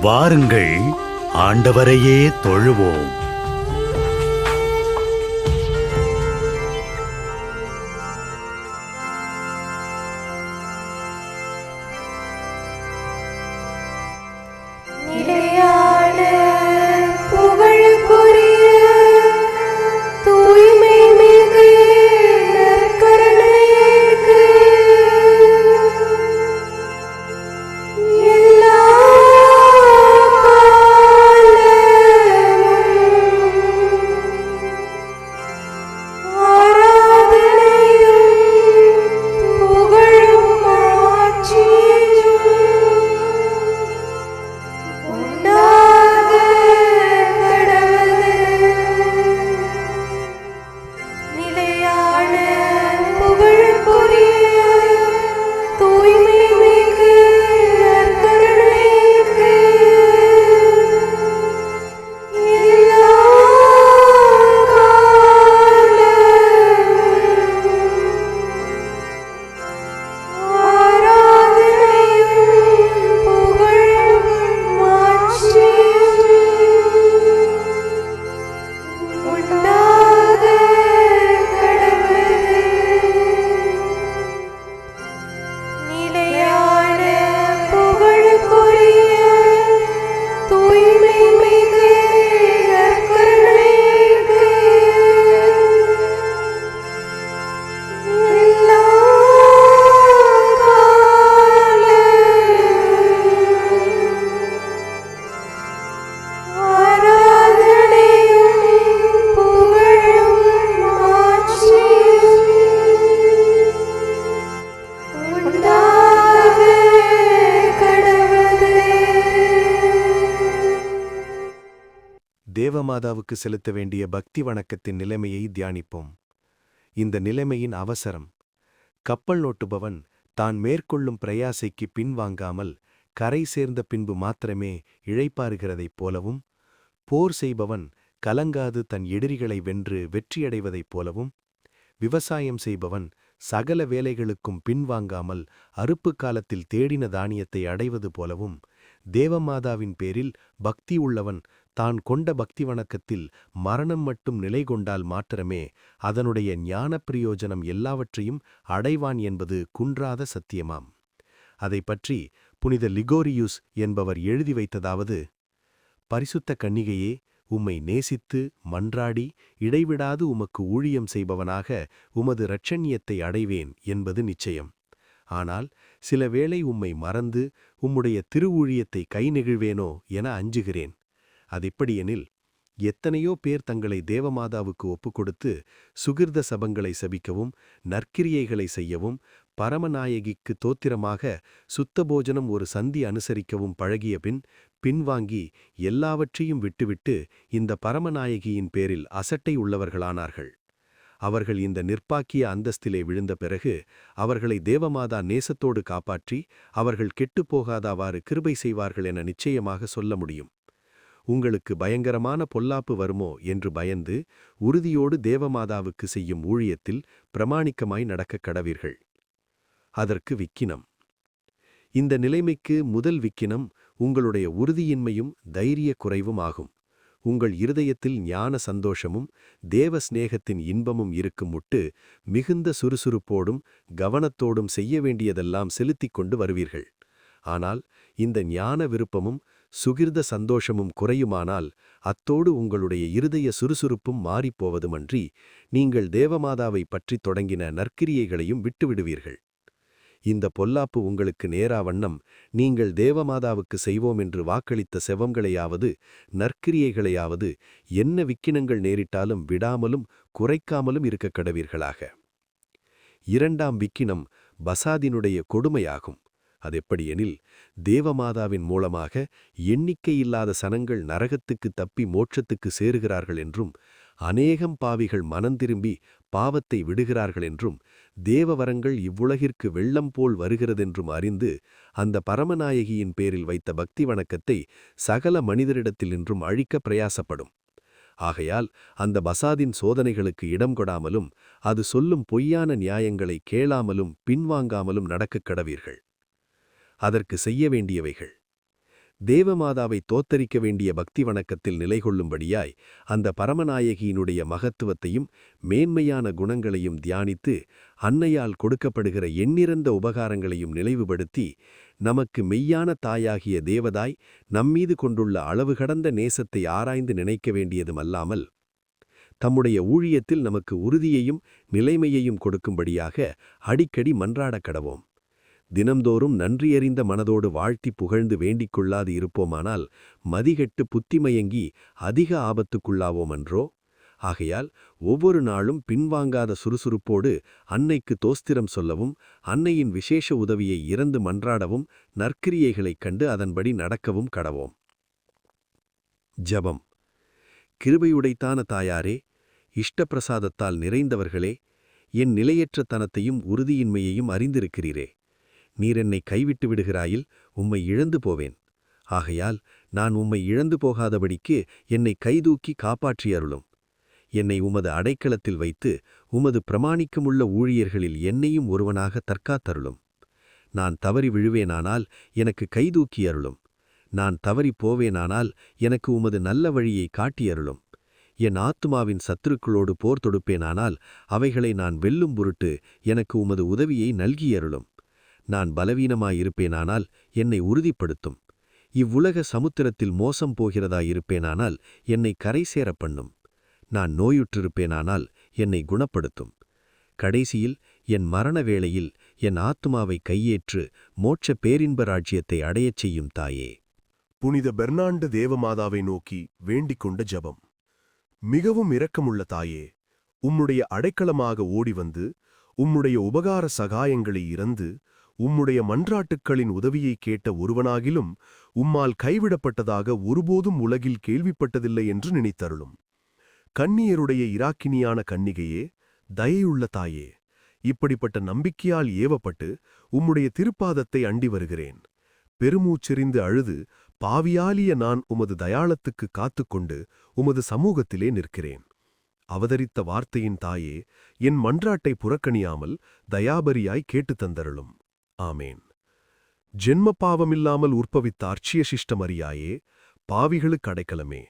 வாருங்கள், ஆண்டவரையே தொழுவோம். தேவமாதாவுக்கு செலுத்த வேண்டிய பக்தி வணக்கத்தின் நிலைமையை தியானிப்போம். இந்த நிலைமையின் அவசரம். கப்பல் நோட்டுபவன் தான் மேற்கொள்ளும் பிரயாசைக்கு பின்வாங்காமல் கரை சேர்ந்த பின்பு மாத்திரமே இழைப்பாறுகிறதைப் போலவும், போர் செய்பவன் கலங்காது தன் எதிரிகளை வென்று வெற்றியடைவதைப் போலவும், விவசாயம் செய்பவன் சகல வேலைகளுக்கும் பின்வாங்காமல் அறுப்பு காலத்தில் தேடின தானியத்தை அடைவது போலவும், தேவமாதாவின் பேரில் பக்தி உள்ளவன் தான் கொண்ட பக்தி வணக்கத்தில் மரணம் மட்டும் நிலை கொண்டால் மாத்திரமே அதனுடைய ஞான பிரயோஜனம் எல்லாவற்றையும் அடைவான் என்பது குன்றாத சத்தியமாம். அதை பற்றி புனித லிகோரியுஸ் என்பவர் எழுதி வைத்ததாவது: பரிசுத்த கன்னிகையே, உம்மை நேசித்து மன்றாடி இடைவிடாது உமக்கு ஊழியம் செய்பவனாக உமது இரட்சண்யத்தை அடைவேன் என்பது நிச்சயம். ஆனால் சில வேளை உம்மை மறந்து உம்முடைய திருவூழியத்தை கை நெகிழ்வேனோ என அஞ்சுகிறேன். அதெப்படியெனில், எத்தனையோ பேர் தங்களை தேவமாதாவுக்கு ஒப்புக்கொடுத்து சுகிர்த சபங்களை சபிக்கவும் நற்கிரியைகளை செய்யவும் பரமநாயகிக்கு தோத்திரமாக சுத்தபோஜனம் ஒரு சந்தி அனுசரிக்கவும் பழகிய பின்வாங்கி எல்லாவற்றையும் விட்டுவிட்டு இந்த பரமநாயகியின் பேரில் அசட்டை உள்ளவர்களானார்கள். அவர்கள் இந்த நிர்ப்பாக்கிய அந்தஸ்திலே விழுந்த பிறகு அவர்களை தேவமாதா நேசத்தோடு காப்பாற்றி அவர்கள் கெட்டுப்போகாதவாறு கிருபை செய்வார்கள் என நிச்சயமாக சொல்ல முடியும். உங்களுக்கு பயங்கரமான பொல்லாப்பு வருமோ என்று பயந்து உறுதியோடு தேவமாதாவுக்கு செய்யும் ஊழியத்தில் பிரமாணிக்கமாய் நடக்கக் கடவீர்கள். அதற்கு விக்கினம். இந்த நிலைமைக்கு முதல் விக்கினம் உங்களுடைய உறுதியின்மையும் தைரிய குறைவும் ஆகும். உங்கள் இருதயத்தில் ஞான சந்தோஷமும் தேவ சிநேகத்தின் இன்பமும் இருக்கும் முட்டு மிகுந்த சுறுசுறுப்போடும் கவனத்தோடும் செய்ய வேண்டியதெல்லாம் செலுத்திக் கொண்டு வருவீர்கள். ஆனால் இந்த ஞான விருப்பமும் சுகிர்த சந்தோஷமும் குறையுமானால் அத்தோடு உங்களுடைய இருதய சுறுசுறுப்பும் மாறிப்போவதுமன்றி நீங்கள் தேவமாதாவை பற்றி தொடங்கின நற்கிரியைகளையும் விட்டுவிடுவீர்கள். இந்த பொல்லாப்பு உங்களுக்கு நேரா வண்ணம் நீங்கள் தேவமாதாவுக்கு செய்வோம் என்று வாக்களித்த செவங்களையாவது நற்கிரியைகளையாவது என்ன விக்கினங்கள் நேரிட்டாலும் விடாமலும் குறைக்காமலும் இருக்க கடவீர்களாக. இரண்டாம் விக்கினம் பசாதினுடைய கொடுமையாகும். அதெப்படியெனில், தேவமாதாவின் மூலமாக எண்ணிக்கையில்லாத சனங்கள் நரகத்துக்கு தப்பி மோட்சத்துக்கு சேருகிறார்கள் என்றும், அநேகம் பாவிகள் மனந்திரும்பி பாவத்தை விடுகிறார்கள் என்றும், தேவவரங்கள் இவ்வுலகிற்கு வெள்ளம் போல் வருகிறதென்றும் அறிந்து அந்த பரமநாயகியின் பேரில் வைத்த பக்தி வணக்கத்தை சகல மனிதரிடத்திலின்றும் அழிக்க பிரயாசப்படும். ஆகையால் அந்த பசாதின் சோதனைகளுக்கு இடம் கொடாமலும் அது சொல்லும் பொய்யான நியாயங்களை கேளாமலும் பின்வாங்காமலும் நடக்கக் கடவீர்கள். அதற்கு செய்ய வேண்டியவைகள்: தேவமாதாவை தோத்தரிக்க வேண்டிய பக்தி வணக்கத்தில் நிலைகொள்ளும்படியாய் அந்த பரமநாயகியினுடைய மகத்துவத்தையும் மேன்மையான குணங்களையும் தியானித்து அன்னையால் கொடுக்கப்படுகிற எண்ணிறந்த உபகாரங்களையும் நினைவுபடுத்தி நமக்கு மெய்யான தாயாகிய தேவதாய் நம்மீது கொண்டுள்ள அளவு கடந்த நேசத்தை ஆராய்ந்து நினைக்க வேண்டியதுமல்லாமல் தம்முடைய ஊழியத்தில் நமக்கு உறுதியையும் நிலைமையையும் கொடுக்கும்படியாக அடிக்கடி மன்றாடக் கடவோம். தினம்தோறும் நன்றியறிந்த மனதோடு வாழ்த்தி புகழ்ந்து வேண்டிக் கொள்ளாது இருப்போமானால் மதிகெட்டு புத்திமயங்கி அதிக ஆபத்துக்குள்ளாவோமன்றோ? ஆகையால் ஒவ்வொரு நாளும் பின்வாங்காத சுறுசுறுப்போடு அன்னைக்கு தோஸ்திரம் சொல்லவும் அன்னையின் விசேஷ உதவியை இறந்து மன்றாடவும் நற்கிரியைகளைக் கண்டு அதன்படி நடக்கவும் கடவோம். ஜபம். கிருபையுடைத்தான தாயாரே, இஷ்டப்பிரசாதத்தால் நிறைந்தவர்களே, என் நிலையற்ற தனத்தையும் உறுதியின்மையையும் அறிந்திருக்கிறீரே. நீர் என்னை கைவிட்டு விடுகிறாயில் உம்மை இழந்து போவேன். ஆகையால் நான் உம்மை இழந்து போகாதபடிக்கு என்னை கைதூக்கி காப்பாற்றியருளும். என்னை உமது அடைக்கலத்தில் வைத்து உமது பிரமாணிக்கமுள்ள ஊழியர்களில் என்னையும் ஒருவனாக தற்காத்தருளும். நான் தவறி விழுவேனானால் எனக்கு கைதூக்கியருளும். நான் தவறிப் போவேனானால் எனக்கு உமது நல்ல வழியை காட்டியருளும். என் ஆத்துமாவின் சத்துருக்களோடு போர் தொடுப்பேனானால் அவைகளை நான் வெல்லும் பொருட்டு எனக்கு உமது உதவியை நல்கியருளும். நான் பலவீனமாயிருப்பேனானால் என்னை உறுதிப்படுத்தும். இவ்வுலக சமுத்திரத்தில் மோசம் போகிறதாயிருப்பேனானால் என்னை கரை சேரப் பண்ணும். நான் நோயுற்றிருப்பேனானால் என்னை குணப்படுத்தும். கடைசியில் என் மரண வேளையில் என் ஆத்துமாவை கையேற்று மோட்ச பேரின்ப ராஜ்யத்தை அடையச் செய்யும் தாயே. புனித பெர்னாண்டு தேவமாதாவை நோக்கி வேண்டிக் கொண்ட ஜபம். மிகவும் இரக்கமுள்ள தாயே, உம்முடைய அடைக்கலமாக ஓடிவந்து உம்முடைய உபகார சகாயங்களை இறந்து உம்முடைய மன்றாட்டுக்களின் உதவியை கேட்ட ஒருவனாகிலும் உம்மால் கைவிடப்பட்டதாக ஒருபோதும் உலகில் கேள்விப்பட்டதில்லை என்று நினைத்தருளும். கன்னியருடைய இராக்கினியான கன்னிகையே, தயையுள்ள தாயே, இப்படிப்பட்ட நம்பிக்கையால் ஏவப்பட்டு உம்முடைய திருப்பாதத்தை அண்டி வருகிறேன். பெருமூச்செறிந்து அழுது பாவியாலிய நான் உமது தயாளத்துக்கு காத்துக்கொண்டு உமது சமூகத்திலே நிற்கிறேன். அவதரித்த வார்த்தையின் தாயே, என் மன்றாட்டை புறக்கணியாமல் தயாபரியாய் கேட்டுத் தந்தருளும். ஆமேன். ஜென்ம பாவமில்லாமல் உற்பவித்த அர்ச்சிய சிஷ்டமரியாயே, பாவிகளுக்கு அடைக்கலமே,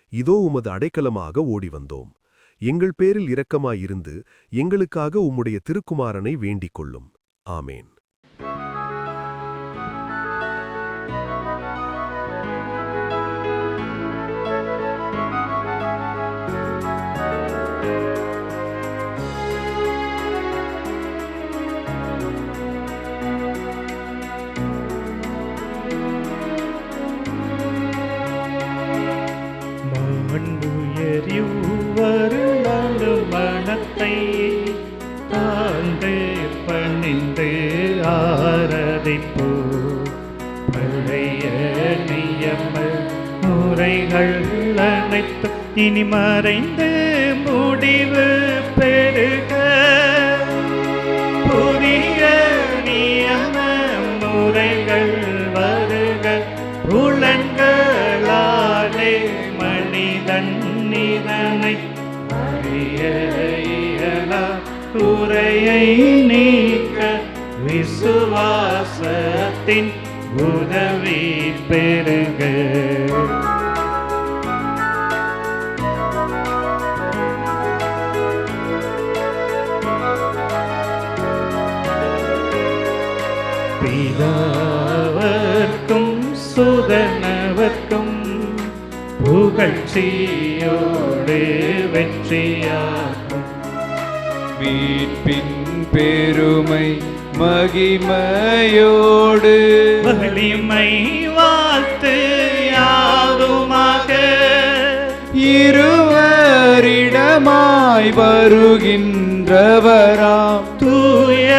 இதோ உமது அடைக்கலமாக ஓடி வந்தோம். எங்கள் பேரில் இரக்கமாயிருந்து எங்களுக்காக உம்முடைய திருக்குமாரனை வேண்டிக் கொள்ளும். ஆமேன். மனத்தை தாழ்ந்து பணிந்து ஆராதிப்போ. பழைய நியம முறைகள் அனைத்து இனி மறைந்து முடிவு பெறுக. புதிய நியம முறைகள் வருக. புலன்களாலே மனிதன் இதனை குறையை நீக்க விசுவாசத்தின் உதவி பெறுக. பிதாவர்க்கும் சுதனவர்க்கும் புகழ்ச்சியோடு வெற்றியாகும். மீட்பின் பெருமை மகிமையோடு வலிமை வாழ்த்து யாதுமாக. இருவரிடமாய் வருகின்றவராம் தூய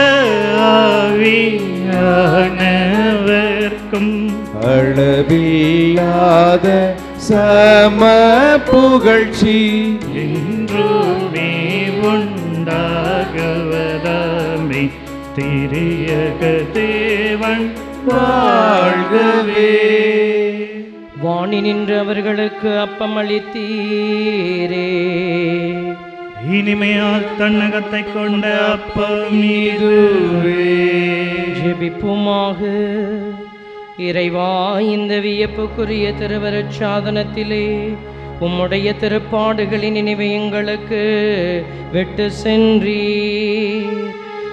ஆவியானவர்க்கும் அளவில்லாத சம புகழ்ச்சி என்றுமே உண்டாகுவதாமே. திரியக தேவன் வாழ்கவே. வாணி நின்று அவர்களுக்கு அப்பம் அளித்தீரே. இனிமையால் தன்னகத்தை கொண்ட அப்பம் இதுவே. ஜெபிப்புமாக. இறைவா, இந்த வியப்புக்குரிய திருவருட் சாதனத்திலே உம்முடைய திருப்பாடுகளின் நினைவை எங்களுக்கு விட்டு சென்றீர்.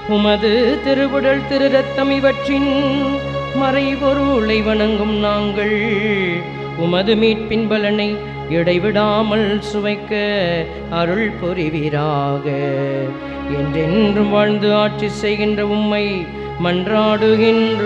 உமது திருவுடல் திரு ரத்தம் இவற்றின் மறைபொருளை வணங்கும் நாங்கள் உமது மீட்பின் பலனை இடைவிடாமல் சுவைக்க அருள் புரிவீராக. என்றென்றும் வாழ்ந்து ஆட்சி செய்கின்ற உம்மை மன்றாடுகின்றோம்.